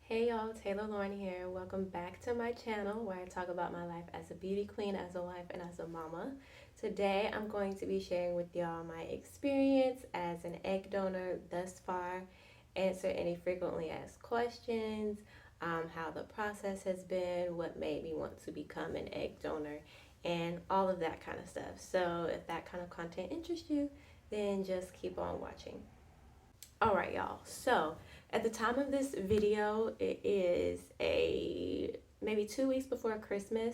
Hey y'all, Taylor Lauren here. Welcome back to my channel where I talk about my life as a beauty queen, as a wife, and as a mama. Today I'm going to be sharing with y'all my experience as an egg donor thus far, answer any frequently asked questions, how the process has been, what made me want to become an egg donor, and all of that kind of stuff. So if that kind of content interests you, then just keep on watching. All right, y'all. So at the time of this video, it is maybe 2 weeks before Christmas.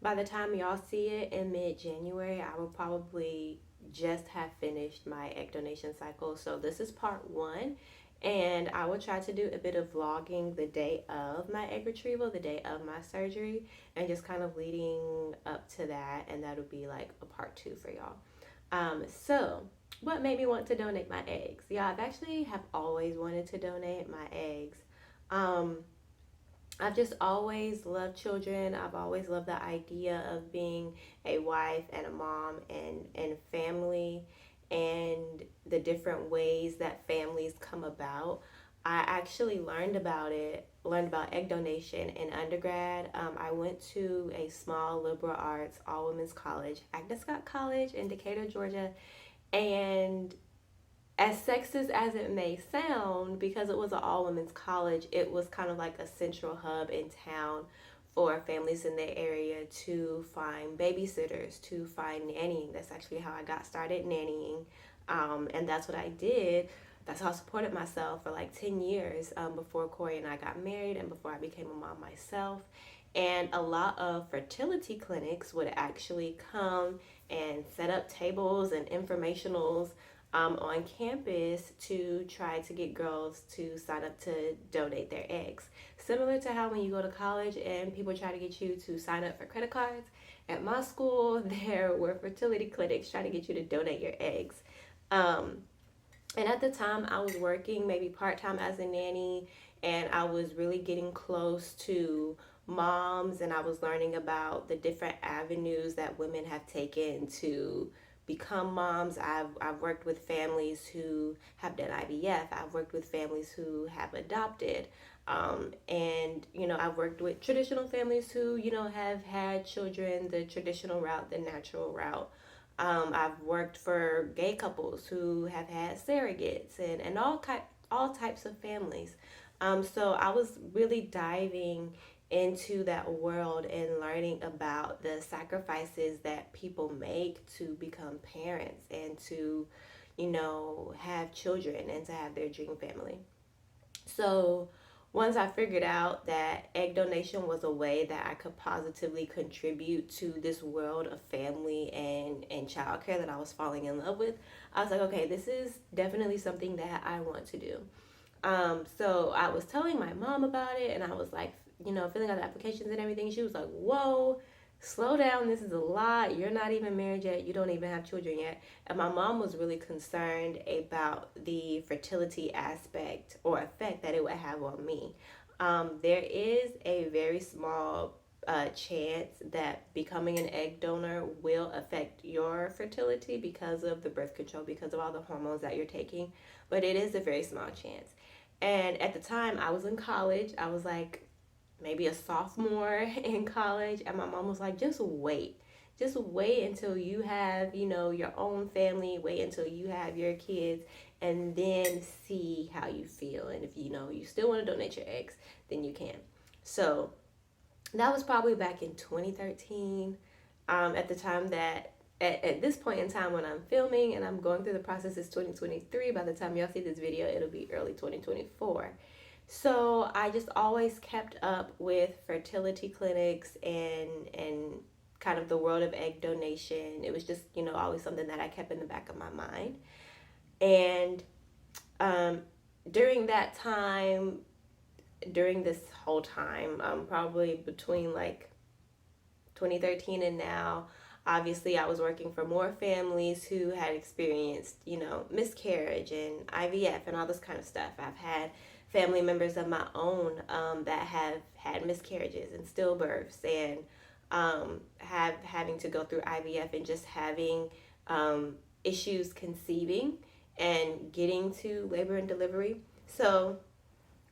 By the time y'all see it in mid-January, I will probably just have finished my egg donation cycle. So this is part one, and I will try to do a bit of vlogging the day of my egg retrieval, the day of my surgery, and just kind of leading up to that, and that'll be like a part two for y'all. So what made me want to donate my eggs? Yeah, I've actually have always wanted to donate my eggs. Um, I've just always loved children. I've always loved the idea of being a wife and a mom and family and the different ways that families come about. I actually learned about egg donation in undergrad. I went to a small liberal arts all women's college, Agnes Scott College in Decatur, Georgia, and as sexist as it may sound, because it was an all women's college, it was kind of like a central hub in town for families in the area to find babysitters, to find nannying. That's actually how I got started nannying. And that's what I did. That's how I supported myself for like 10 years before Corey and I got married and before I became a mom myself. And a lot of fertility clinics would actually come and set up tables and informationals on campus to try to get girls to sign up to donate their eggs. Similar to how when you go to college and people try to get you to sign up for credit cards, at my school there were fertility clinics trying to get you to donate your eggs. Um, and at the time, I was working maybe part time as a nanny, and I was really getting close to moms, and I was learning about the different avenues that women have taken to become moms. I've worked with families who have done IVF, I've worked with families who have adopted. And I've worked with traditional families who have had children the traditional route, the natural route. I've worked for gay couples who have had surrogates and all types of families. So I was really diving into that world and learning about the sacrifices that people make to become parents and to, have children and to have their dream family. So once I figured out that egg donation was a way that I could positively contribute to this world of family and childcare that I was falling in love with, I was like, okay, this is definitely something that I want to do. So I was telling my mom about it, and I was like, filling out the applications and everything. She was like, whoa, slow down, this is a lot, you're not even married yet, you don't even have children yet. And my mom was really concerned about the fertility aspect or effect that it would have on me. There is a very small chance that becoming an egg donor will affect your fertility because of the birth control, because of all the hormones that you're taking, but it is a very small chance. And at the time I was in college, I was like maybe a sophomore in college, and my mom was like, just wait until you have your own family, wait until you have your kids, and then see how you feel, and if you still want to donate your eggs, then you can. So that was probably back in 2013. At the time that at this point in time when I'm filming and I'm going through the process, is 2023. By the time y'all see this video, it'll be early 2024. So I just always kept up with fertility clinics and kind of the world of egg donation. It was just always something that I kept in the back of my mind. And um, during that time, during this whole time, probably between like 2013 and now, obviously I was working for more families who had experienced miscarriage and IVF and all this kind of stuff. I've had family members of my own that have had miscarriages and stillbirths, and have having to go through IVF and just having issues conceiving and getting to labor and delivery. So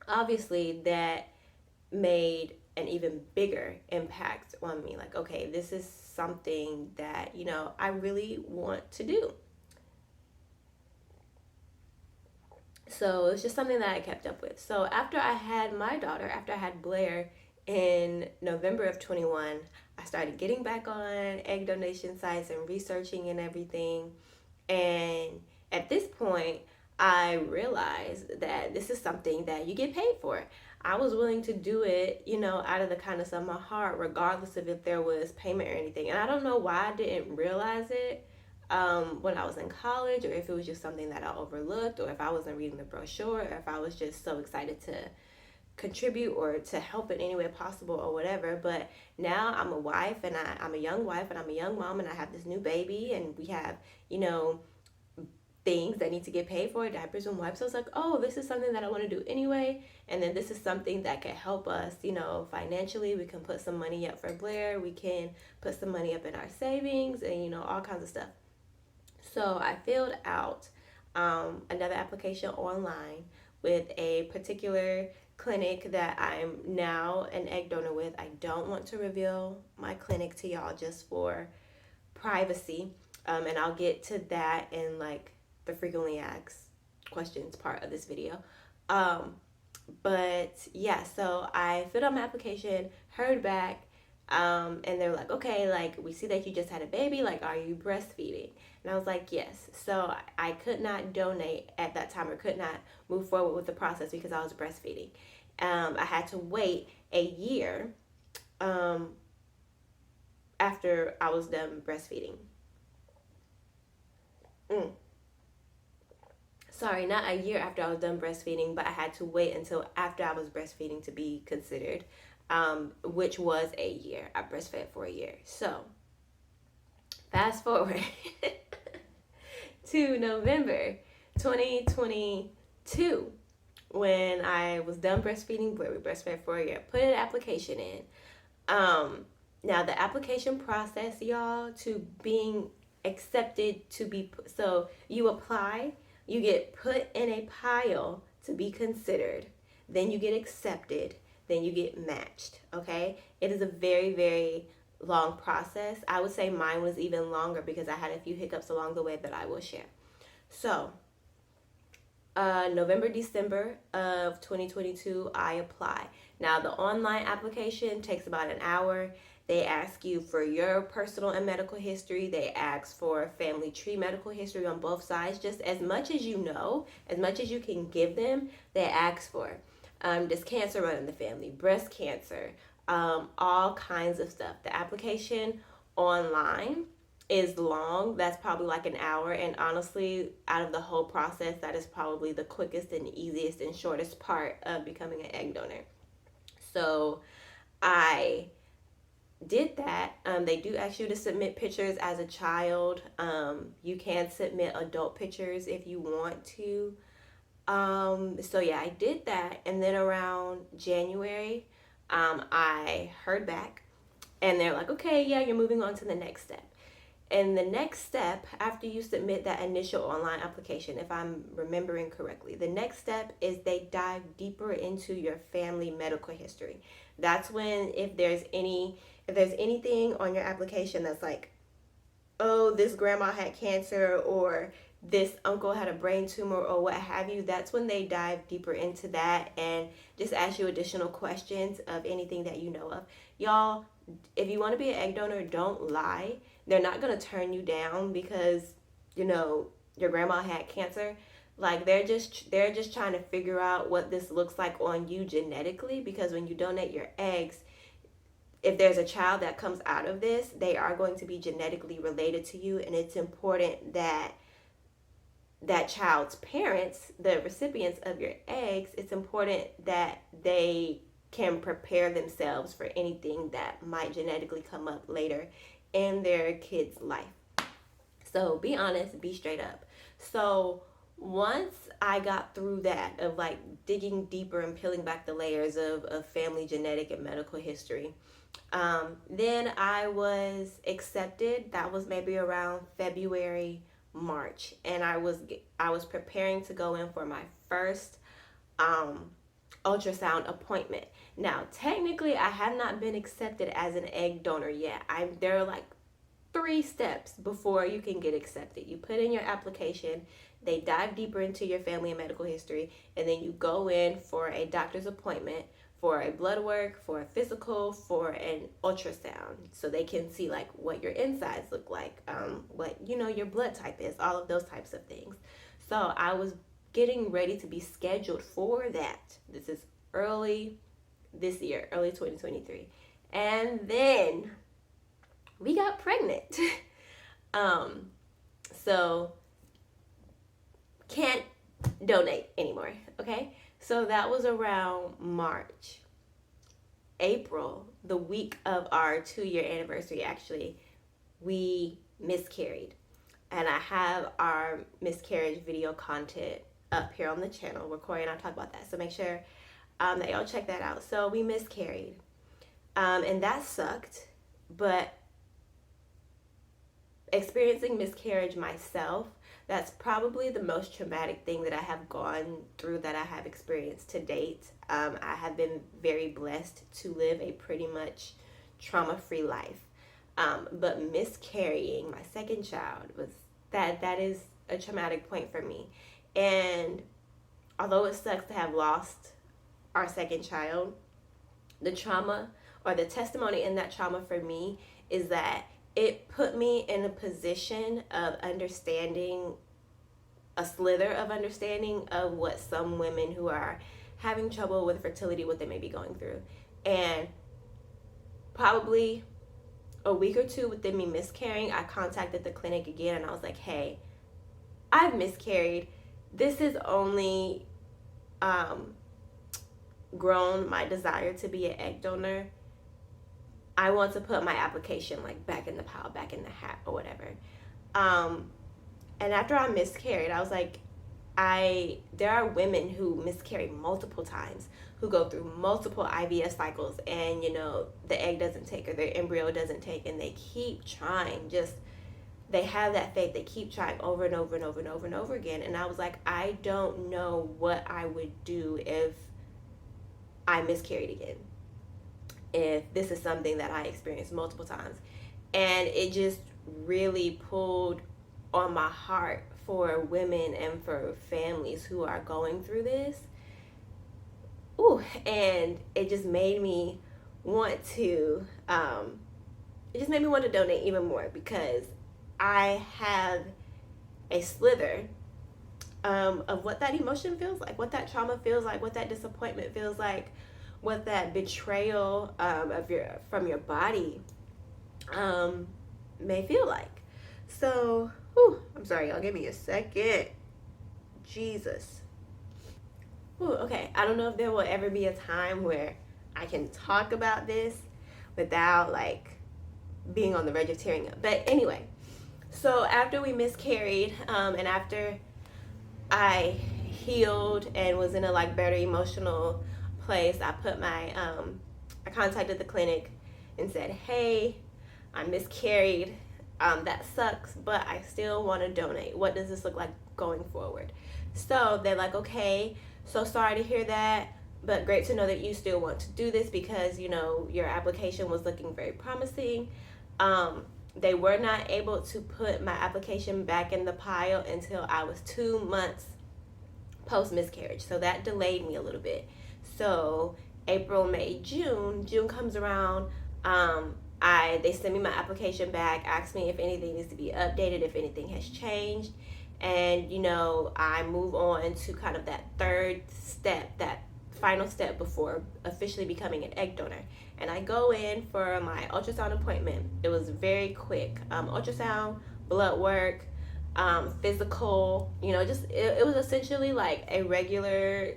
obviously that made an even bigger impact on me. Like, okay, this is something that, I really want to do. So it's just something that I kept up with. So after I had my daughter, after I had Blair in November of 21, I started getting back on egg donation sites and researching and everything. And at this point, I realized that this is something that you get paid for. I was willing to do it, out of the kindness of my heart, regardless of if there was payment or anything. And I don't know why I didn't realize it when I was in college, or if it was just something that I overlooked, or if I wasn't reading the brochure, or if I was just so excited to contribute or to help in any way possible or whatever. But now I'm a wife, and I'm a young wife, and I'm a young mom, and I have this new baby, and we have, things that need to get paid for, diapers and wipes. So I was like, oh, this is something that I want to do anyway. And then this is something that can help us, financially. We can put some money up for Blair. We can put some money up in our savings and, all kinds of stuff. So I filled out another application online with a particular clinic that I'm now an egg donor with. I don't want to reveal my clinic to y'all just for privacy. And I'll get to that in like the frequently asked questions part of this video. But yeah, so I filled out my application, heard back, and they were like, okay, like, we see that you just had a baby, like, are you breastfeeding? And I was like, yes. So I could not donate at that time, or could not move forward with the process because I was breastfeeding. I had to wait a year after I was done breastfeeding. Sorry, not a year after I was done breastfeeding, but I had to wait until after I was breastfeeding to be considered, which was a year. I breastfed for a year. So, fast forward to November 2022, when I was done breastfeeding, where we breastfed for a year, put an application in. Now, the application process, y'all, to being accepted to be, so you apply, you get put in a pile to be considered, then you get accepted, then you get matched, okay? It is a very, very long process. I would say mine was even longer because I had a few hiccups along the way that I will share. So, November, December of 2022, I apply. Now, the online application takes about an hour. They ask you for your personal and medical history. They ask for family tree medical history on both sides. Just as much as you know, as much as you can give them, they ask for. Does cancer run in the family? Breast cancer, all kinds of stuff. The application online is long. That's probably like an hour. And honestly, out of the whole process, that is probably the quickest and easiest and shortest part of becoming an egg donor. So I did that. They do ask you to submit pictures as a child. You can submit adult pictures if you want to. So yeah, I did that. And then around January, I heard back, and they're like, okay, yeah, you're moving on to the next step. And the next step, after you submit that initial online application, if I'm remembering correctly, the next step is they dive deeper into your family medical history. That's when, if there's anything on your application that's like, oh, this grandma had cancer, or this uncle had a brain tumor, or what have you, that's when they dive deeper into that and just ask you additional questions of anything that you know of. Y'all, if you want to be an egg donor, don't lie. They're not going to turn you down because, your grandma had cancer. Like, they're just trying to figure out what this looks like on you genetically, because when you donate your eggs, if there's a child that comes out of this, they are going to be genetically related to you, and it's important that that child's parents, the recipients of your eggs, it's important that they can prepare themselves for anything that might genetically come up later in their kid's life. So be honest, be straight up. So once I got through that, of like digging deeper and peeling back the layers of family genetic and medical history, then I was accepted. That was maybe around February, March, and I was preparing to go in for my first ultrasound appointment. Now, technically, I have not been accepted as an egg donor yet. There are like 3 steps before you can get accepted. You put in your application, they dive deeper into your family and medical history, and then you go in for a doctor's appointment for a blood work, for a physical, for an ultrasound, so they can see like what your insides look like, what your blood type is, all of those types of things. So I was getting ready to be scheduled for that. This is early this year, early 2023, and then we got pregnant. So can't donate anymore. Okay. So that was around March. April, the week of our 2-year anniversary, actually, we miscarried. And I have our miscarriage video content up here on the channel where Corey and I talk about that. So make sure that y'all check that out. So we miscarried. And that sucked. But experiencing miscarriage myself, that's probably the most traumatic thing that I have gone through, that I have experienced to date. I have been very blessed to live a pretty much trauma-free life. But miscarrying my second child that is a traumatic point for me. And although it sucks to have lost our second child, the trauma or the testimony in that trauma for me is that it put me in a position of understanding, a slither of understanding of what some women who are having trouble with fertility, what they may be going through. And probably a week or 2 within me miscarrying, I contacted the clinic again and I was like, hey, I've miscarried. This has only grown my desire to be an egg donor. I want to put my application like back in the pile, back in the hat or whatever. And after I miscarried, I was like, there are women who miscarry multiple times, who go through multiple IVF cycles, and the egg doesn't take or their embryo doesn't take, and they keep trying. They have that faith. They keep trying over and over and over and over and over again. And I was like, I don't know what I would do if I miscarried again, if this is something that I experienced multiple times. And it just really pulled on my heart for women and for families who are going through this. Ooh, and it just made me want to donate even more, because I have a slither of what that emotion feels like, what that trauma feels like, what that disappointment feels like, what that betrayal from your body may feel like. So, I'm sorry, y'all, give me a second. Jesus. Okay, I don't know if there will ever be a time where I can talk about this without being on the verge of tearing up. But anyway, so after we miscarried, and after I healed and was in a better emotional place, I contacted the clinic and said, hey, I miscarried. That sucks, but I still want to donate. What does this look like going forward? So they're like, okay, so sorry to hear that, but great to know that you still want to do this, because your application was looking very promising. They were not able to put my application back in the pile until I was 2 months post miscarriage, so that delayed me a little bit. So April, May, June comes around. They send me my application back, ask me if anything needs to be updated, if anything has changed. And, I move on to kind of that third step, that final step before officially becoming an egg donor. And I go in for my ultrasound appointment. It was very quick. Ultrasound, blood work, physical, it was essentially like a regular,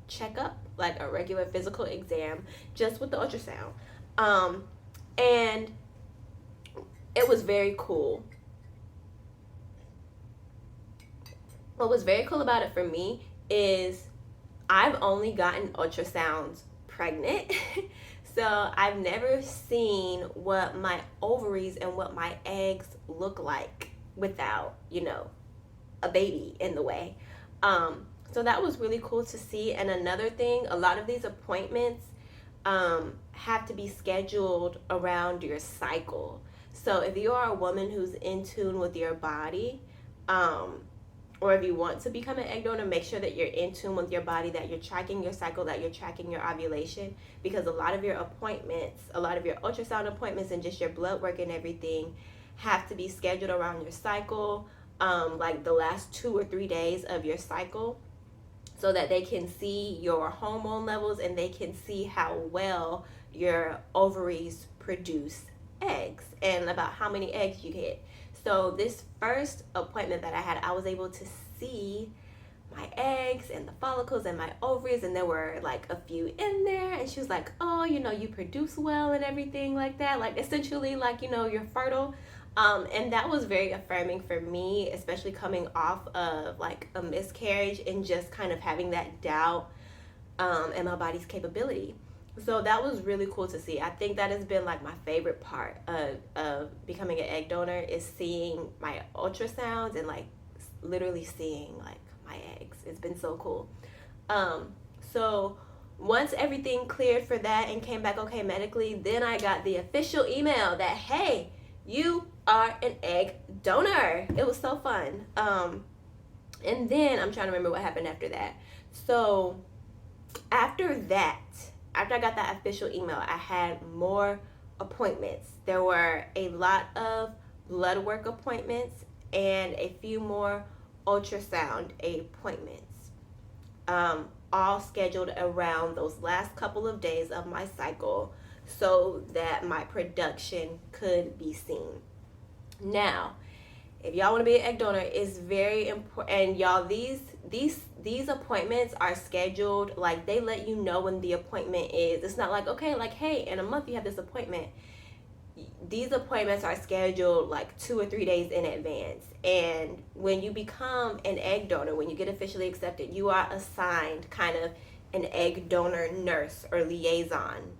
checkup, like a regular physical exam, just with the ultrasound. And it was very cool. What was very cool about it for me is I've only gotten ultrasounds pregnant. So I've never seen what my ovaries and what my eggs look like without, a baby in the way. So that was really cool to see. And another thing, a lot of these appointments have to be scheduled around your cycle. So if you are a woman who's in tune with your body, or if you want to become an egg donor, make sure that you're in tune with your body, that you're tracking your cycle, that you're tracking your ovulation, because a lot of your appointments, a lot of your ultrasound appointments and just your blood work and everything have to be scheduled around your cycle, like the last 2 or 3 days of your cycle, so that they can see your hormone levels and they can see how well your ovaries produce eggs and about how many eggs you get. So this first appointment that I had, I was able to see my eggs and the follicles and my ovaries, and there were like a few in there, and she was like, oh, you produce well and everything like that, like essentially like, you're fertile. And that was very affirming for me, especially coming off of like a miscarriage and just kind of having that doubt in my body's capability. So that was really cool to see. I think that has been like my favorite part of becoming an egg donor, is seeing my ultrasounds and like literally seeing like my eggs. It's been so cool. So once everything cleared for that and came back okay medically, then I got the official email that, hey, you are an egg donor. It was so fun. And then I'm trying to remember what happened after that. So after I got that official email, I had more appointments. There were a lot of blood work appointments and a few more ultrasound appointments, all scheduled around those last couple of days of my cycle so that my production could be seen. Now, if y'all want to be an egg donor, it's very important. And y'all, these appointments are scheduled, like they let you know when the appointment is. It's not like, okay, like, hey, in a month you have this appointment. These appointments are scheduled like 2 or 3 days in advance. And when you become an egg donor, when you get officially accepted, you are assigned kind of an egg donor nurse or liaison,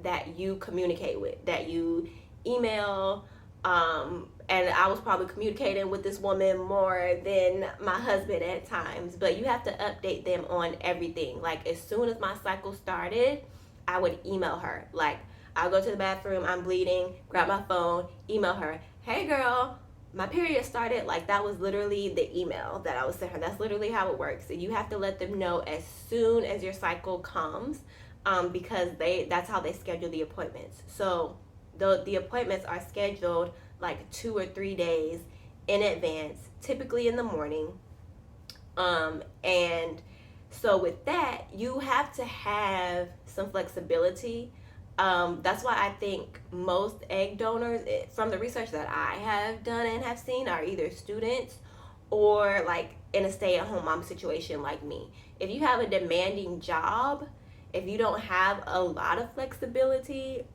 that you communicate with, that you email. And I was probably communicating with this woman more than my husband at times, but you have to update them on everything. Like as soon as my cycle started, I would email her. Like I'll go to the bathroom, I'm bleeding, grab my phone, email her, hey girl, my period started. Like that was literally the email that I would send her. That's literally how it works. And you have to let them know as soon as your cycle comes, because that's how they schedule the appointments. So the appointments are scheduled like 2 or 3 days in advance, typically in the morning. And so with that, you have to have some flexibility. That's why I think most egg donors, from the research that I have done and have seen, are either students or like in a stay-at-home mom situation like me. If you have a demanding job, if you don't have a lot of flexibility,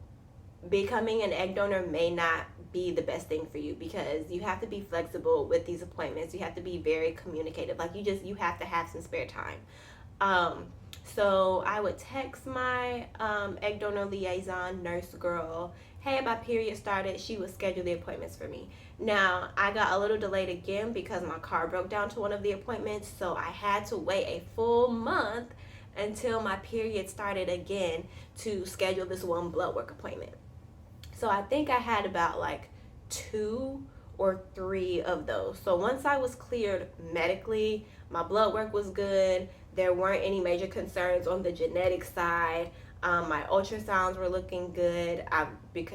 becoming an egg donor may not be the best thing for you, because you have to be flexible with these appointments. You have to be very communicative. Like you have to have some spare time. So I would text my egg donor liaison nurse girl, hey, my period started. She would schedule the appointments for me. Now, I got a little delayed again because my car broke down to one of the appointments, so I had to wait a full month until my period started again to schedule this one blood work appointment. So I think I had about like 2 or 3 of those. So once I was cleared medically, my blood work was good. There weren't any major concerns on the genetic side. My ultrasounds were looking good. I've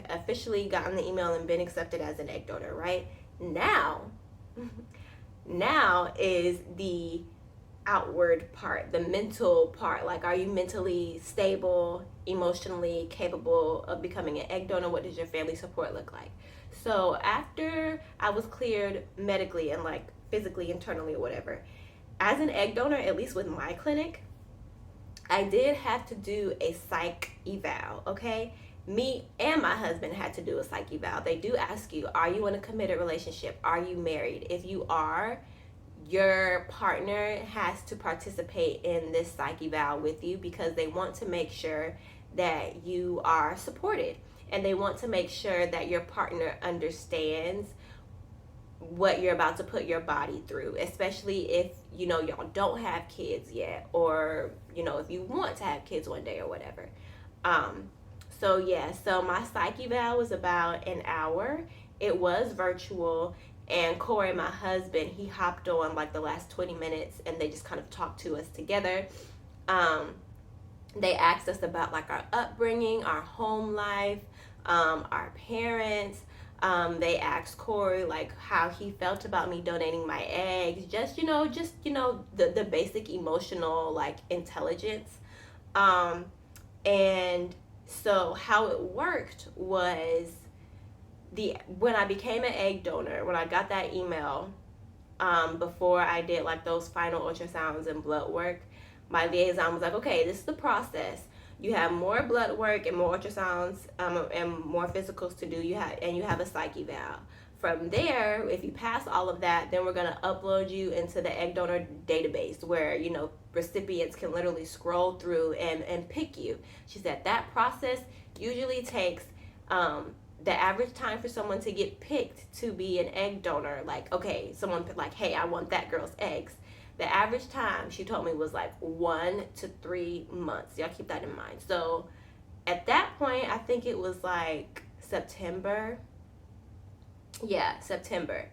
officially gotten the email and been accepted as an egg donor, right? Now is the outward part, the mental part. Like, are you mentally stable, emotionally capable of becoming an egg donor? What does your family support look like? So after I was cleared medically and like physically, internally, or whatever, as an egg donor, at least with my clinic, I did have to do a psych eval, okay? Me and my husband had to do a psych eval. They do ask you, are you in a committed relationship? Are you married? If you are, your partner has to participate in this psych eval with you, because they want to make sure that you are supported, and they want to make sure that your partner understands what you're about to put your body through, especially if y'all don't have kids yet, or if you want to have kids one day or whatever. So yeah, so my psych eval was about an hour. It was virtual, and Corey, my husband, he hopped on like the last 20 minutes, and they just kind of talked to us together. They asked us about like our upbringing, our home life, our parents. They asked Corey like how he felt about me donating my eggs, just the basic emotional like intelligence. And so how it worked was, when I became an egg donor, when I got that email, before I did like those final ultrasounds and blood work, my liaison was like, okay, this is the process. You have more blood work and more ultrasounds, and more physicals to do. You have a psych eval. From there, if you pass all of that, then we're gonna upload you into the egg donor database, where recipients can literally scroll through and pick you. She said that process usually takes the average time for someone to get picked to be an egg donor. Like, okay, someone like, hey, I want that girl's eggs. The average time, she told me, was like 1 to 3 months. Y'all keep that in mind. So at that point, I think it was like September. Yeah, September.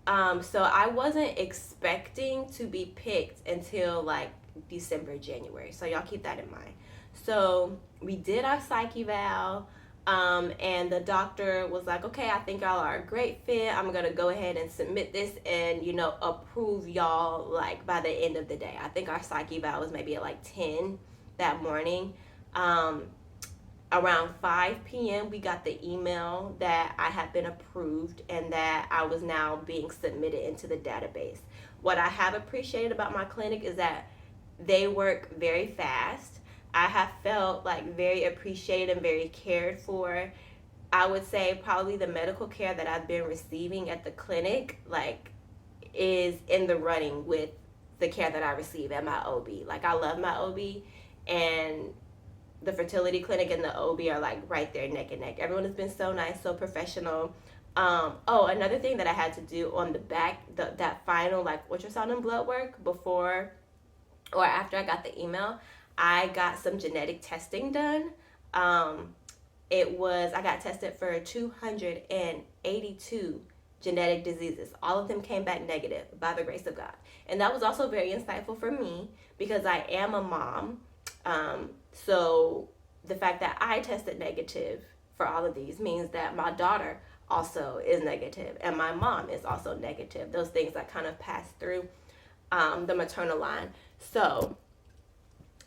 So I wasn't expecting to be picked until like December, January. So y'all keep that in mind. So we did our psych eval. And the doctor was like, okay, I think y'all are a great fit. I'm going to go ahead and submit this and, approve y'all like by the end of the day. I think our psych eval was maybe at like 10 that morning. Around 5 p.m. we got the email that I had been approved and that I was now being submitted into the database. What I have appreciated about my clinic is that they work very fast. I have felt like very appreciated and very cared for. I would say probably the medical care that I've been receiving at the clinic like is in the running with the care that I receive at my OB. Like, I love my OB, and the fertility clinic and the OB are like right there neck and neck. Everyone has been so nice, so professional. Another thing that I had to do on the back, that final like ultrasound and blood work before or after I got the email, I got some genetic testing done. I got tested for 282 genetic diseases. All of them came back negative by the grace of God. And that was also very insightful for me because I am a mom. So the fact that I tested negative for all of these means that my daughter also is negative and my mom is also negative. Those things that kind of pass through the maternal line. So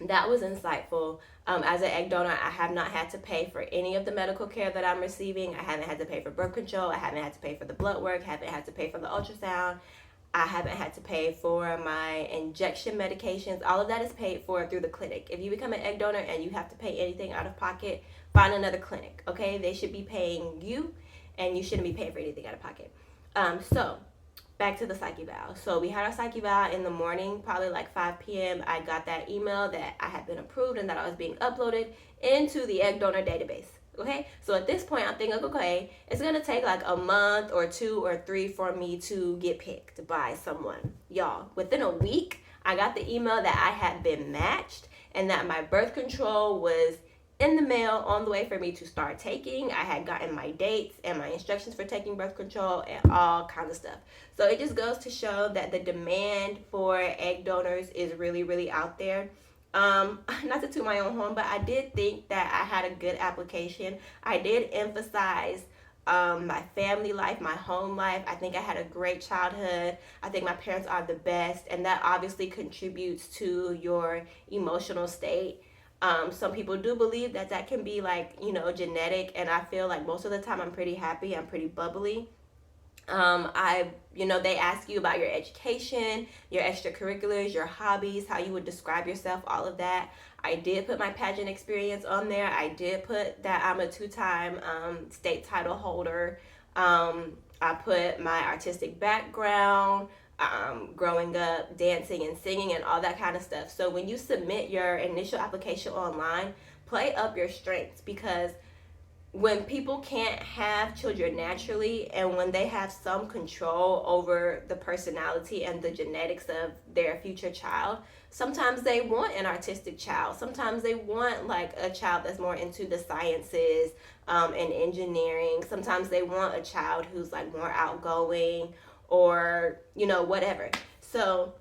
that was insightful. As an egg donor, I have not had to pay for any of the medical care that I'm receiving. I haven't had to pay for birth control. I haven't had to pay for the blood work. Haven't had to pay for the ultrasound. I haven't had to pay for my injection medications. All of that is paid for through the clinic. If you become an egg donor and you have to pay anything out of pocket, find another clinic, okay? They should be paying you, and you shouldn't be paying for anything out of pocket. So back to the psych eval. So we had our psych eval in the morning, probably like 5 p.m. I got that email that I had been approved and that I was being uploaded into the egg donor database. Okay, so at this point, I'm thinking, okay, it's gonna take like a month or 2 or 3 for me to get picked by someone. Y'all, within a week, I got the email that I had been matched and that my birth control was in the mail on the way for me to start taking. I had gotten my dates and my instructions for taking birth control and all kinds of stuff. So it just goes to show that the demand for egg donors is really, really out there. Not to toot my own horn, but I did think that I had a good application. I did emphasize my family life, my home life. I think I had a great childhood. I think my parents are the best, and that obviously contributes to your emotional state. Some people do believe that that can be like, genetic, and I feel like most of the time I'm pretty happy, I'm pretty bubbly. They ask you about your education, your extracurriculars, your hobbies, how you would describe yourself, all of that. I did put my pageant experience on there. I did put that I'm a 2-time state title holder. I put my artistic background, growing up, dancing and singing and all that kind of stuff. So when you submit your initial application online, play up your strengths, because when people can't have children naturally, and when they have some control over the personality and the genetics of their future child, sometimes they want an artistic child. Sometimes they want like a child that's more into the sciences and engineering. Sometimes they want a child who's like more outgoing, or whatever. So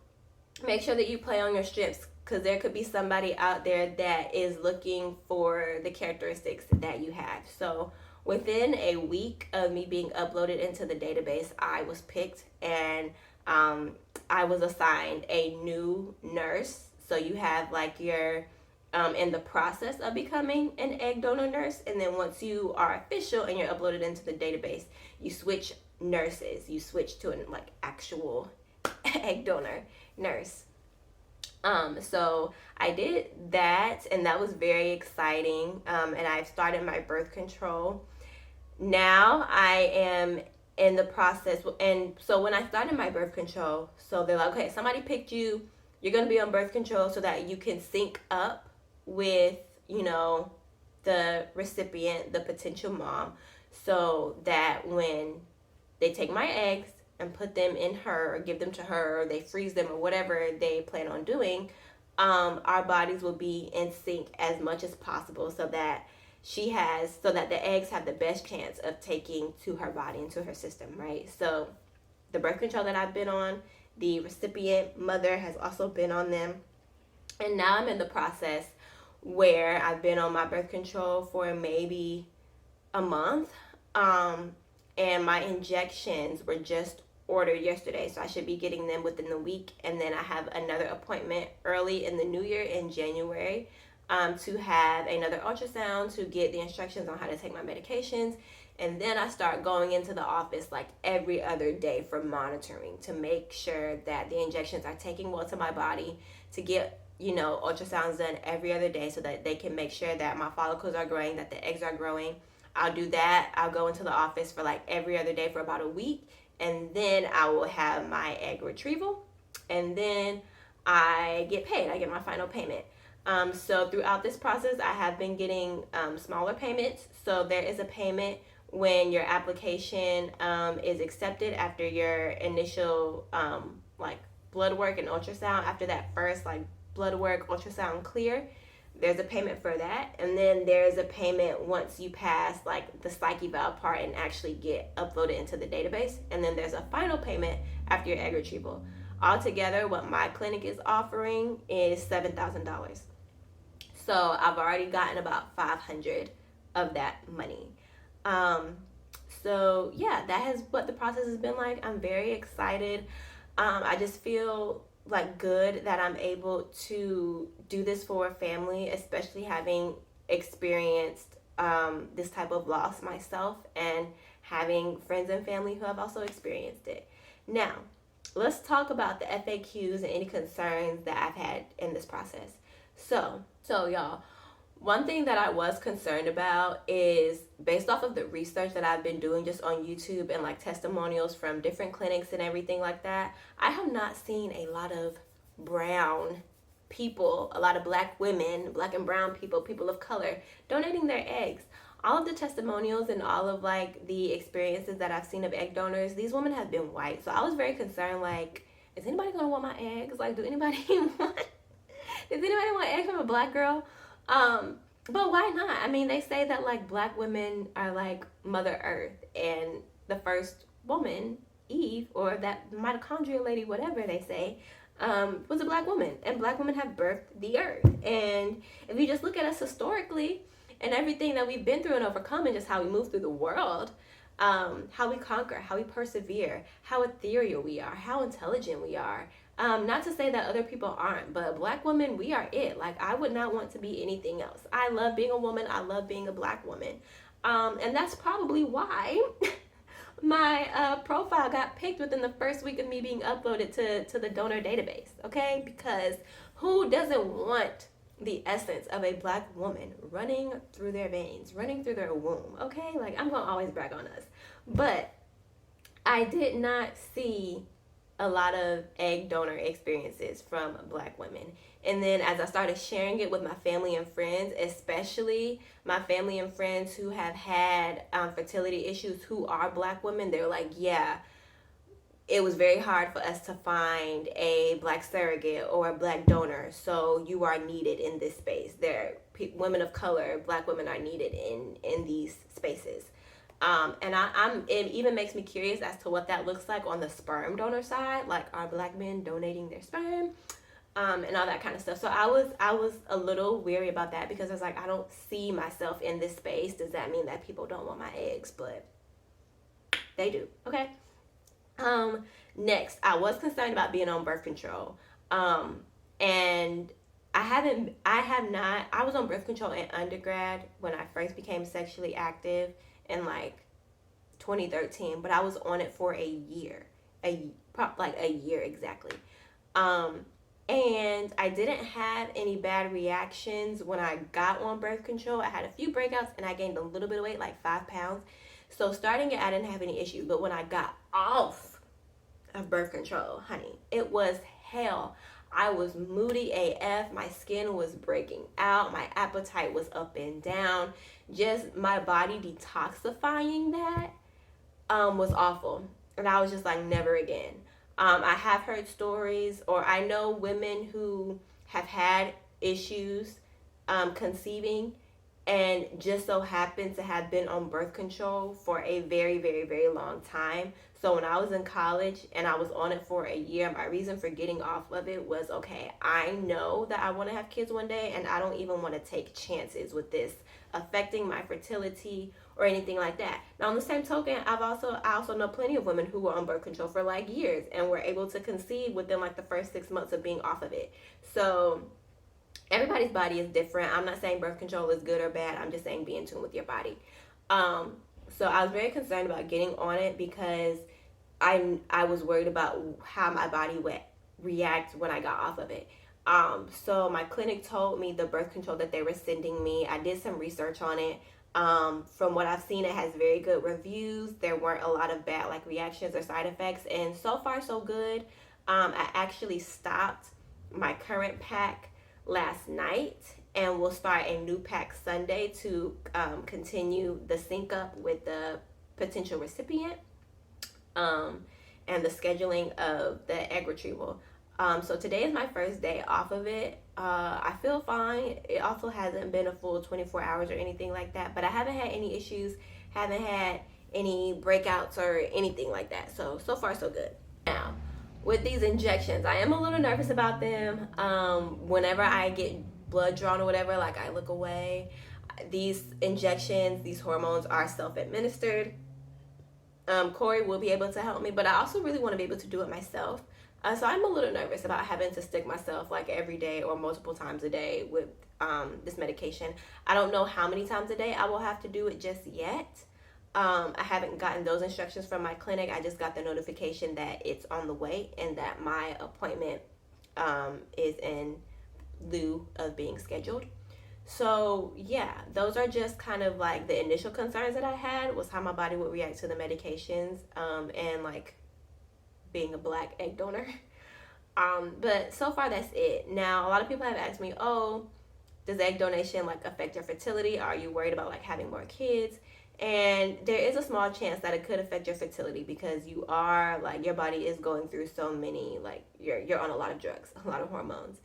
make sure that you play on your strengths, because there could be somebody out there that is looking for the characteristics that you have. So within a week of me being uploaded into the database, I was picked, and I was assigned a new nurse. So you have like your in the process of becoming an egg donor nurse, and then once you are official and you're uploaded into the database, you switch nurses. You switch to an like actual egg donor nurse. So I did that, and that was very exciting. And I've started my birth control. Now I am in the process, and so when I started my birth control, so they're like, okay, somebody picked you, you're gonna be on birth control so that you can sync up with, the recipient, the potential mom, so that when they take my eggs and put them in her, or give them to her, or they freeze them, or whatever they plan on doing, our bodies will be in sync as much as possible, so that the eggs have the best chance of taking to her body, into her system, right? So the birth control that I've been on, the recipient mother has also been on them. And now I'm in the process where I've been on my birth control for maybe a month. And my injections were just ordered yesterday, so I should be getting them within the week. And then I have another appointment early in the new year in January to have another ultrasound to get the instructions on how to take my medications. And then I start going into the office like every other day for monitoring, to make sure that the injections are taking well to my body, to get ultrasounds done every other day, so that they can make sure that my follicles are growing, that the eggs are growing. I'll do that. I'll go into the office for like every other day for about a week, and then I will have my egg retrieval, and then I get paid. I get my final payment. So throughout this process, I have been getting smaller payments. So there is a payment when your application is accepted after your initial like blood work and ultrasound. After that first like blood work, ultrasound clear, there's a payment for that. And then there's a payment once you pass like the psych eval part and actually get uploaded into the database. And then there's a final payment after your egg retrieval. Altogether, what my clinic is offering is $7,000. So I've already gotten about $500 of that money. So yeah, that is what the process has been like. I'm very excited. I just feel like good that I'm able to do this for a family, especially having experienced this type of loss myself, and having friends and family who have also experienced it. Now, let's talk about the FAQs and any concerns that I've had in this process. So y'all, one thing that I was concerned about is, based off of the research that I've been doing just on YouTube and like testimonials from different clinics and everything like that, I have not seen a lot of brown people, a lot of black women, black and brown people, people of color donating their eggs. All of the testimonials and all of like the experiences that I've seen of egg donors, these women have been white. So I was very concerned, like, is anybody gonna want my eggs? Like, does anybody want eggs from a black girl? But why not? I mean, they say that like black women are like Mother Earth, and the first woman, Eve, or that mitochondria lady, whatever they say, was a black woman, and black women have birthed the earth. And if you just look at us historically and everything that we've been through and overcome, and just how we move through the world, how we conquer, how we persevere, how ethereal we are, how intelligent we are. Not to say that other people aren't, but black women, we are it. Like, I would not want to be anything else. I love being a woman. I love being a black woman. And that's probably why my profile got picked within the first week of me being uploaded to the donor database, okay? Because who doesn't want the essence of a black woman running through their veins, running through their womb, okay? Like, I'm gonna always brag on us. But I did not see a lot of egg donor experiences from black women. And then as I started sharing it with my family and friends, especially my family and friends who have had fertility issues who are Black women, they're like, yeah, it was very hard for us to find a Black surrogate or a Black donor. So you are needed in this space. Women of color, Black women are needed in these spaces. It even makes me curious as to what that looks like on the sperm donor side. Like, are Black men donating their sperm? And all that kind of stuff. So I was a little weary about that because I was like, I don't see myself in this space. Does that mean that people don't want my eggs? But they do. Okay. Next, I was concerned about being on birth control. And I was on birth control in undergrad when I first became sexually active in like 2013, but I was on it for a year, like a year exactly. And I didn't have any bad reactions when I got on birth control. I had a few breakouts and I gained a little bit of weight, like 5 pounds. So starting it, I didn't have any issue. But when I got off of birth control, honey, it was hell. I was moody AF. My skin was breaking out. My appetite was up and down. Just my body detoxifying that was awful. And I was just like, never again. I have heard stories, or I know women who have had issues conceiving and just so happened to have been on birth control for a very, very, very long time. So when I was in college and I was on it for a year, my reason for getting off of it was, okay, I know that I want to have kids one day, and I don't even want to take chances with this affecting my fertility or anything like that. Now, on the same token, I also know plenty of women who were on birth control for like years and were able to conceive within like the first 6 months of being off of it. So everybody's body is different. I'm not saying birth control is good or bad. I'm just saying be in tune with your body. So I was very concerned about getting on it because I was worried about how my body would react when I got off of it. So my clinic told me the birth control that they were sending me, I did some research on it. From what I've seen, it has very good reviews. There weren't a lot of bad like reactions or side effects, and so far so good. I actually stopped my current pack last night and we'll start a new pack Sunday to continue the sync up with the potential recipient and the scheduling of the egg retrieval. So today is my first day off of it. I feel fine. It also hasn't been a full 24 hours or anything like that, but I haven't had any issues, haven't had any breakouts or anything like that. So far so good. Now, with these injections, I am a little nervous about them. Whenever I get blood drawn or whatever, like I look away. These injections, these hormones are self-administered. Corey will be able to help me, but I also really want to be able to do it myself. So I'm a little nervous about having to stick myself like every day or multiple times a day with this medication. I don't know how many times a day I will have to do it just yet. I haven't gotten those instructions from my clinic. I just got the notification that it's on the way and that my appointment is in lieu of being scheduled. So yeah, those are just kind of like the initial concerns that I had, was how my body would react to the medications and like being a Black egg donor. But so far that's it. Now, a lot of people have asked me, oh, does egg donation like affect your fertility? Are you worried about like having more kids? And there is a small chance that it could affect your fertility because you are like, your body is going through so many, like you're on a lot of drugs, a lot of hormones.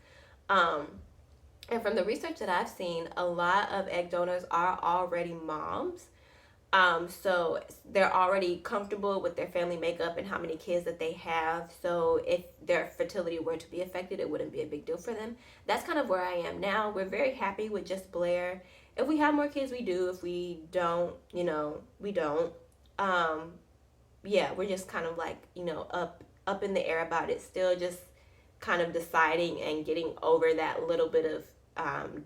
And from the research that I've seen, a lot of egg donors are already moms. So they're already comfortable with their family makeup and how many kids that they have. So if their fertility were to be affected, it wouldn't be a big deal for them. That's kind of where I am now. We're very happy with just Blair. If we have more kids, we do. If we don't, we don't. Yeah, we're just kind of like, up in the air about it. Still just kind of deciding and getting over that little bit of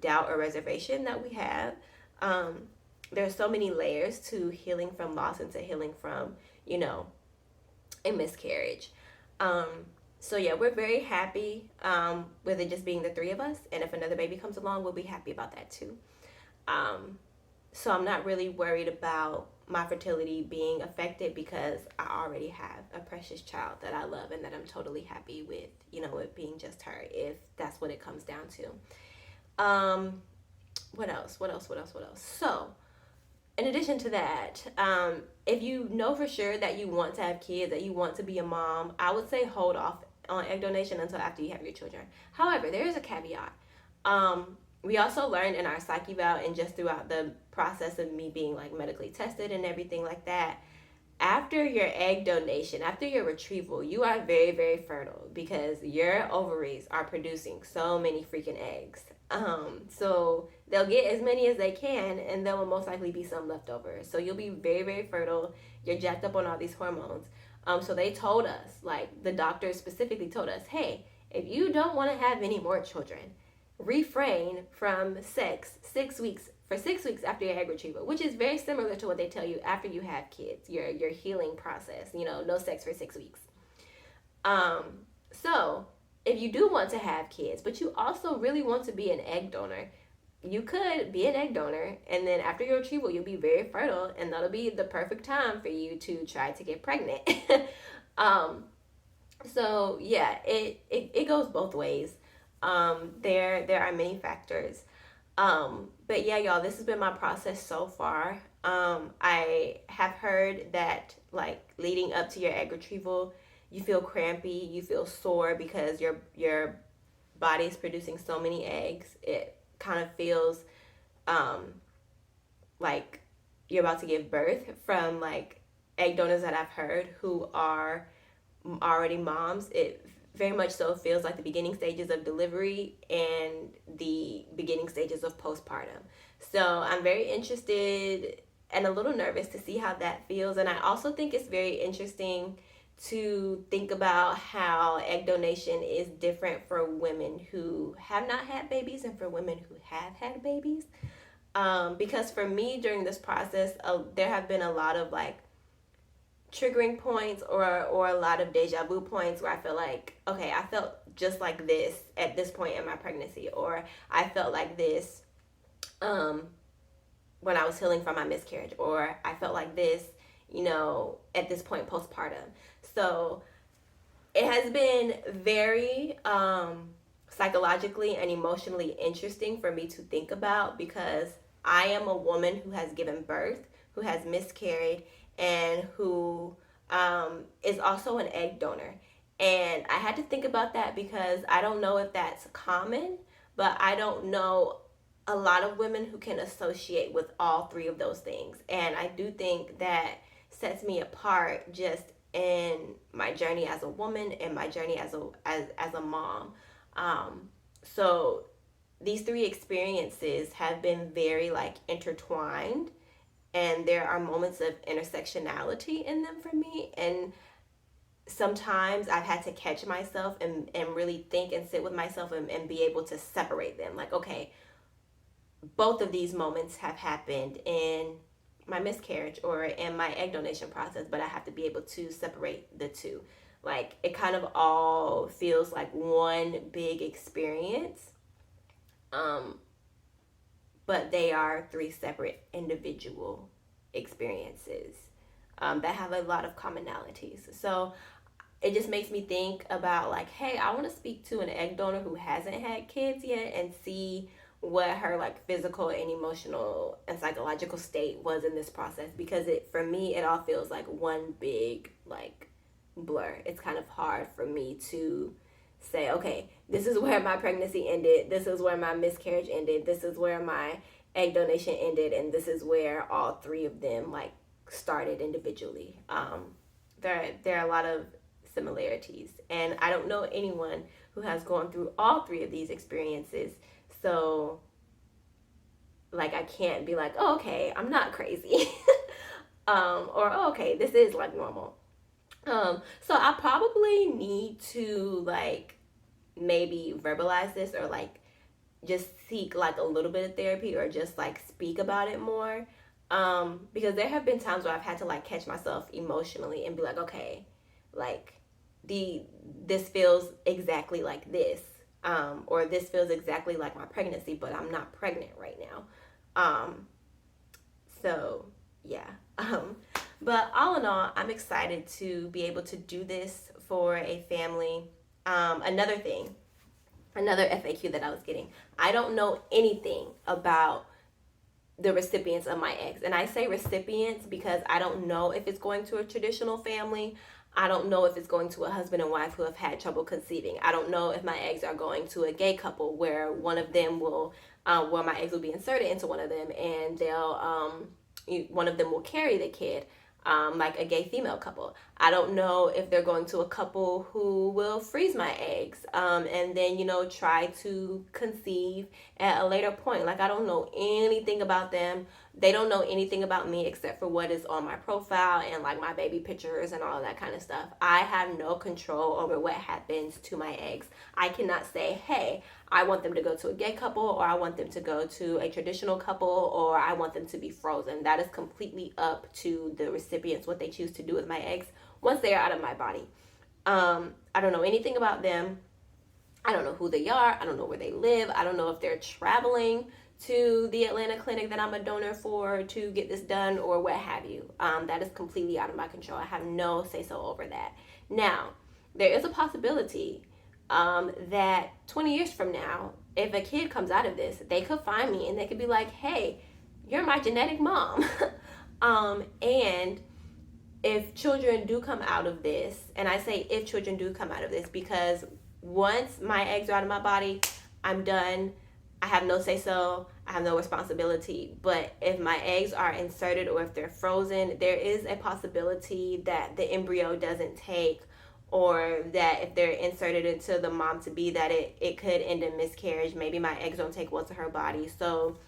doubt or reservation that we have. There's so many layers to healing from loss and to healing from, a miscarriage. So yeah, we're very happy with it just being the three of us. And if another baby comes along, we'll be happy about that too. So I'm not really worried about my fertility being affected because I already have a precious child that I love and that I'm totally happy with, it being just her, if that's what it comes down to. What else? What else? What else? What else? So, in addition to that, if you know for sure that you want to have kids, that you want to be a mom, I would say hold off on egg donation until after you have your children. However, there is a caveat. We also learned in our psych eval and just throughout the process of me being like medically tested and everything like that, after your egg donation, after your retrieval, you are very, very fertile because your ovaries are producing so many freaking eggs. So they'll get as many as they can, and there will most likely be some left over. So you'll be very, very fertile. You're jacked up on all these hormones. So they told us, like the doctors specifically told us, hey, if you don't want to have any more children, refrain from sex 6 weeks for 6 weeks after your egg retrieval, which is very similar to what they tell you after you have kids, your healing process, no sex for 6 weeks. So if you do want to have kids, but you also really want to be an egg donor, you could be an egg donor, and then after your retrieval, you'll be very fertile, and that'll be the perfect time for you to try to get pregnant. So yeah, it goes both ways. There are many factors. But yeah, y'all, this has been my process so far. I have heard that like leading up to your egg retrieval, you feel crampy, you feel sore because your body is producing so many eggs. It kind of feels like you're about to give birth from like egg donors that I've heard who are already moms. It very much so feels like the beginning stages of delivery and the beginning stages of postpartum. So I'm very interested and a little nervous to see how that feels. And I also think it's very interesting to think about how egg donation is different for women who have not had babies and for women who have had babies. Because for me during this process, there have been a lot of like triggering points or a lot of deja vu points where I feel like, okay, I felt just like this at this point in my pregnancy, or I felt like this when I was healing from my miscarriage, or I felt like this, at this point postpartum. So it has been very psychologically and emotionally interesting for me to think about because I am a woman who has given birth, who has miscarried, and who is also an egg donor. And I had to think about that because I don't know if that's common, but I don't know a lot of women who can associate with all three of those things. And I do think that sets me apart just in my journey as a woman and my journey as a mom. So these three experiences have been very like intertwined, and there are moments of intersectionality in them for me, and sometimes I've had to catch myself and really think and sit with myself and be able to separate them. Like, okay, both of these moments have happened in my miscarriage or in my egg donation process, but I have to be able to separate the two. Like, it kind of all feels like one big experience, but they are three separate individual experiences that have a lot of commonalities. So it just makes me think about like, hey, I want to speak to an egg donor who hasn't had kids yet and see what her like physical and emotional and psychological state was in this process, because for me it all feels like one big like blur. It's kind of hard for me to say, okay, this is where my pregnancy ended, this is where my miscarriage ended, this is where my egg donation ended, and this is where all three of them like started individually. There are a lot of similarities, and I don't know anyone who has gone through all three of these experiences. So like I can't be like, oh, okay, I'm not crazy. Or oh, okay, this is like normal. So I probably need to like maybe verbalize this, or like just seek like a little bit of therapy, or just like speak about it more. Because there have been times where I've had to like catch myself emotionally and be like, okay, like this feels exactly like this, or this feels exactly like my pregnancy, but I'm not pregnant right now. So yeah. But all in all, I'm excited to be able to do this for a family. Another thing, another FAQ that I was getting. I don't know anything about the recipients of my eggs. And I say recipients because I don't know if it's going to a traditional family. I don't know if it's going to a husband and wife who have had trouble conceiving. I don't know if my eggs are going to a gay couple where one of them will, where my eggs will be inserted into one of them, and one of them will carry the kid. Like a gay female couple. I don't know if they're going to a couple who will freeze my eggs and then, try to conceive at a later point. Like, I don't know anything about them. They don't know anything about me except for what is on my profile and like my baby pictures and all that kind of stuff. I have no control over what happens to my eggs. I cannot say, hey, I want them to go to a gay couple, or I want them to go to a traditional couple, or I want them to be frozen. That is completely up to the recipients, what they choose to do with my eggs once they are out of my body. I don't know anything about them. I don't know who they are. I don't know where they live. I don't know if they're traveling to the Atlanta clinic that I'm a donor for to get this done or what have you. That is completely out of my control. I have no say-so over that. Now, there is a possibility that 20 years from now, if a kid comes out of this, they could find me and they could be like, hey, you're my genetic mom. And if children do come out of this, and I say if children do come out of this because once my eggs are out of my body, I'm done. I have no say-so. I have no responsibility. But if my eggs are inserted or if they're frozen, there is a possibility that the embryo doesn't take, or that if they're inserted into the mom-to-be, that it could end in miscarriage. Maybe my eggs don't take well to her body. So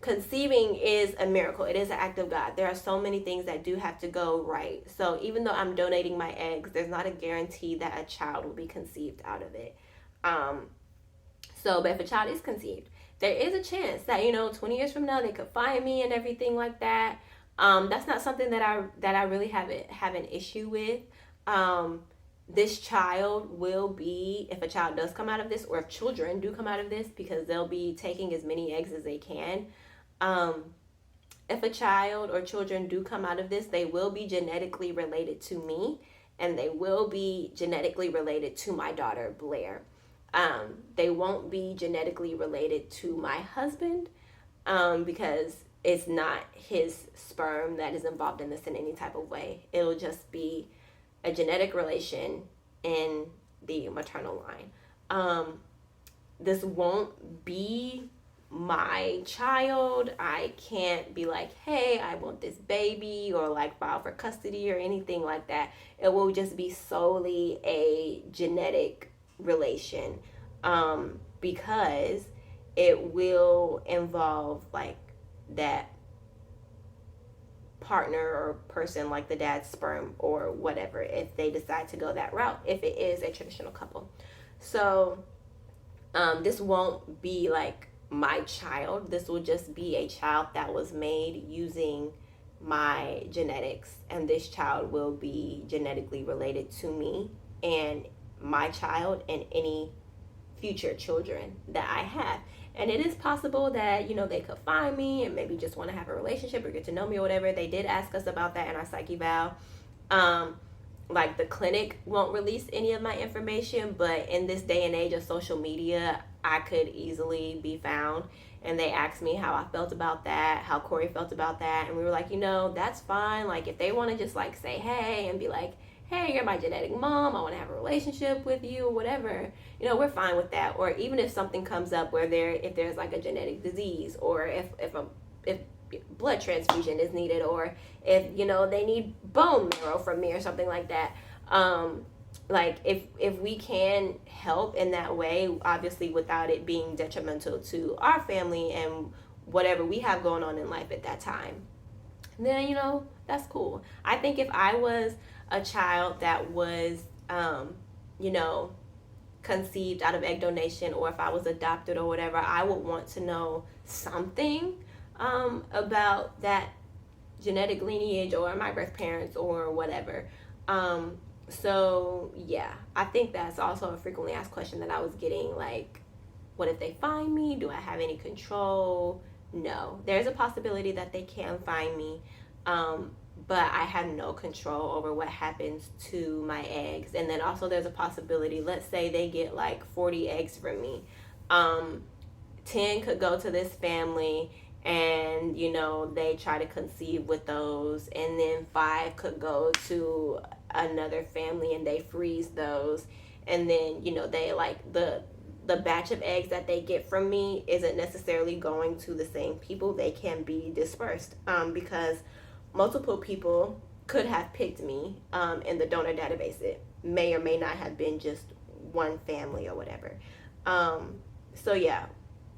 conceiving is a miracle. It is an act of God. There are so many things that do have to go right. So even though I'm donating my eggs, there's not a guarantee that a child will be conceived out of it. But if a child is conceived, there is a chance that 20 years from now they could find me and everything like that. That's not something that I really have an issue with. This child will be, if a child does come out of this, or if children do come out of this, because they'll be taking as many eggs as they can. If a child or children do come out of this, they will be genetically related to me, and they will be genetically related to my daughter, Blair. They won't be genetically related to my husband because it's not his sperm that is involved in this in any type of way. It'll just be a genetic relation in the maternal line. This won't be my child. I can't be like, hey, I want this baby, or like file for custody or anything like that. It will just be solely a genetic relation because it will involve like that partner or person, like the dad's sperm or whatever, if they decide to go that route, if it is a traditional couple. So this won't be like my child. This will just be a child that was made using my genetics, and this child will be genetically related to me and my child and any future children that I have. And it is possible that, they could find me and maybe just want to have a relationship or get to know me or whatever. They did ask us about that in our psych eval. Like the clinic won't release any of my information, but in this day and age of social media, I could easily be found. And they asked me how I felt about that, how Corey felt about that. And we were like, that's fine. Like if they want to just like say, hey, and be like, hey, you're my genetic mom, I want to have a relationship with you, or whatever, we're fine with that. Or even if something comes up where if there's like a genetic disease, or if blood transfusion is needed, or if they need bone marrow from me or something like that, like if we can help in that way, obviously without it being detrimental to our family and whatever we have going on in life at that time, then that's cool. I think if I was a child that was conceived out of egg donation, or if I was adopted or whatever, I would want to know something about that genetic lineage or my birth parents or whatever. So yeah, I think that's also a frequently asked question that I was getting, like, what if they find me? Do I have any control? no. There's a possibility that they can find me, but I have no control over what happens to my eggs. And then also there's a possibility, let's say they get like 40 eggs from me. 10 could go to this family, and they try to conceive with those, and then 5 could go to another family and they freeze those, and then they like the batch of eggs that they get from me isn't necessarily going to the same people. They can be dispersed, because multiple people could have picked me in the donor database. It may or may not have been just one family or whatever. So yeah,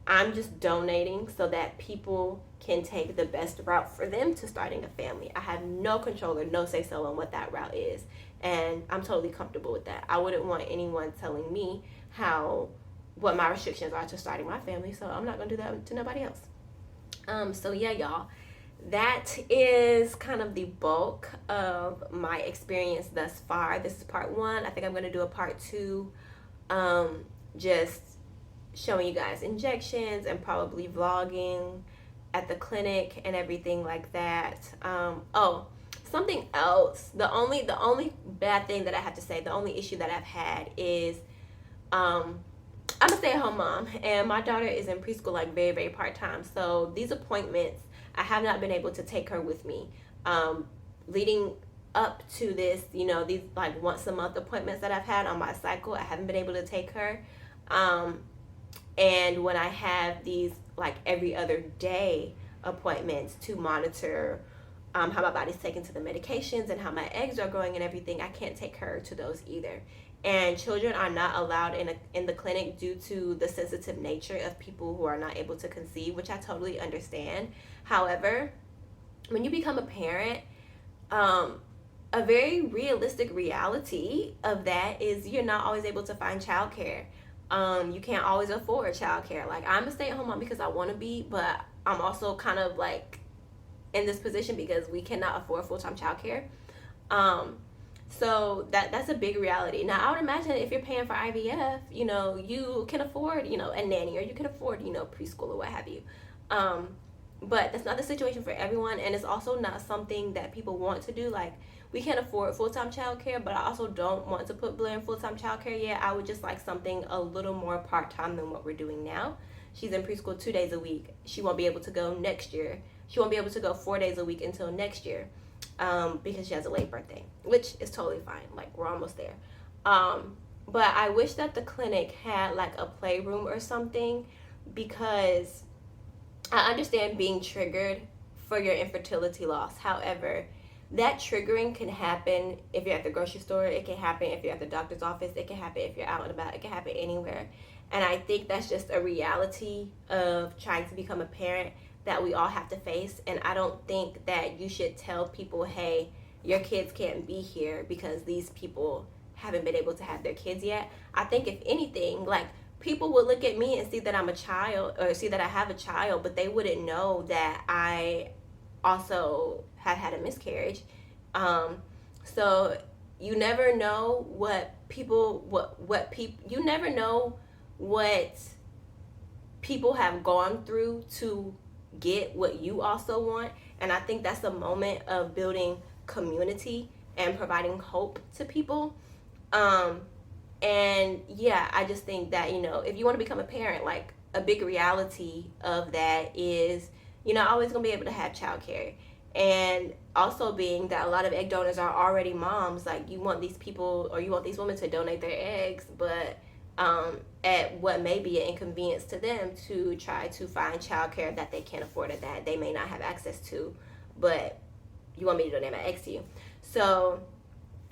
I'm just donating so that people can take the best route for them to starting a family. I have no control or no say-so on what that route is, and I'm totally comfortable with that. I wouldn't want anyone telling me what my restrictions are to starting my family, so I'm not gonna do that to nobody else. So yeah, y'all, that is kind of the bulk of my experience thus far. This is part 1. I think I'm gonna do a part 2, just showing you guys injections and probably vlogging at the clinic and everything like that. Something else. The only bad thing that I have to say, the only issue that I've had is I'm a stay-at-home mom, and my daughter is in preschool, like very, very part-time. So these appointments, I have not been able to take her with me. Leading up to this, these like once a month appointments that I've had on my cycle, I haven't been able to take her. And when I have these like every other day appointments to monitor how my body's taken to the medications and how my eggs are growing and everything, I can't take her to those either. And children are not allowed in the clinic due to the sensitive nature of people who are not able to conceive, which I totally understand. However, when you become a parent, a very realistic reality of that is you're not always able to find childcare. You can't always afford childcare. Like, I'm a stay-at-home mom because I want to be, but I'm also kind of like in this position because we cannot afford full-time childcare. So that's a big reality. Now, I would imagine if you're paying for IVF, you can afford, a nanny, or you can afford, preschool or what have you. But that's not the situation for everyone, and it's also not something that people want to do. Like, we can't afford full-time childcare, but I also don't want to put Blair in full-time childcare yet. I would just like something a little more part-time than what we're doing now. She's in preschool 2 days a week. She won't be able to go next year. She won't be able to go 4 days a week until next year, because she has a late birthday, which is totally fine. Like, we're almost there. But I wish that the clinic had like a playroom or something, because I understand being triggered for your infertility loss. However, that triggering can happen if you're at the grocery store. It can happen if you're at the doctor's office. It can happen if you're out and about. It can happen anywhere. And I think that's just a reality of trying to become a parent that we all have to face. And I don't think that you should tell people, hey, your kids can't be here because these people haven't been able to have their kids yet. I think if anything, like, people would look at me and see that I'm a child, or see that I have a child, but they wouldn't know that I also have had a miscarriage. So you never know what you never know what people have gone through to get what you also want. And I think that's a moment of building community and providing hope to people. And yeah, I just think that, if you want to become a parent, like, a big reality of that is, you're not always going to be able to have childcare. And also being that a lot of egg donors are already moms, like, you want these people, or you want these women to donate their eggs, but at what may be an inconvenience to them to try to find childcare that they can't afford, or that they may not have access to, but you want me to donate my eggs to you. So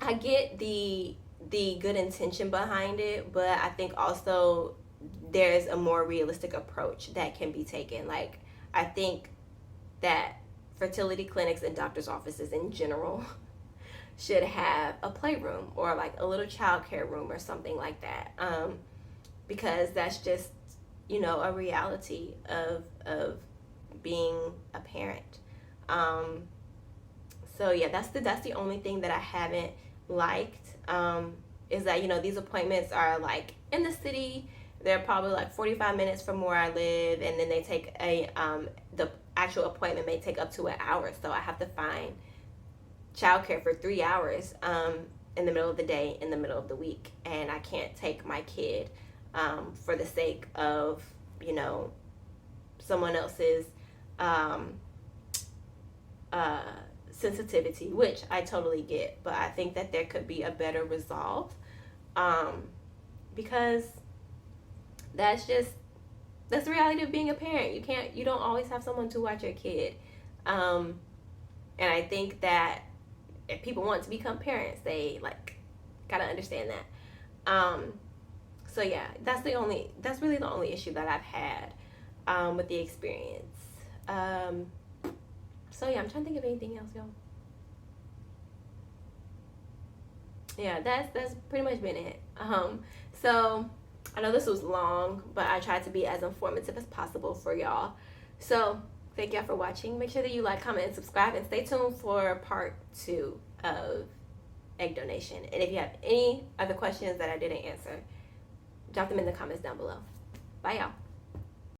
I get the good intention behind it, but I think also there's a more realistic approach that can be taken. Like, I think that fertility clinics and doctor's offices in general should have a playroom, or like a little childcare room or something like that, because that's just, a reality of being a parent. So yeah, that's the only thing that I haven't liked, is that, these appointments are like in the city, They're probably like 45 minutes from where I live, and then they take the actual appointment may take up to an hour. So I have to find childcare for 3 hours in the middle of the day, in the middle of the week, and I can't take my kid for the sake of, you know, someone else's sensitivity, which I totally get, but I think that there could be a better resolve, because that's the reality of being a parent. You don't always have someone to watch your kid, and I think that if people want to become parents, they like gotta understand that. So yeah, that's really the only issue that I've had with the experience. So yeah, I'm trying to think of anything else, y'all. Yeah, that's pretty much been it. So I know this was long, but I tried to be as informative as possible for y'all. So thank y'all for watching. Make sure that you like, comment, and subscribe, and stay tuned for part 2 of egg donation. And if you have any other questions that I didn't answer, drop them in the comments down below. Bye, y'all.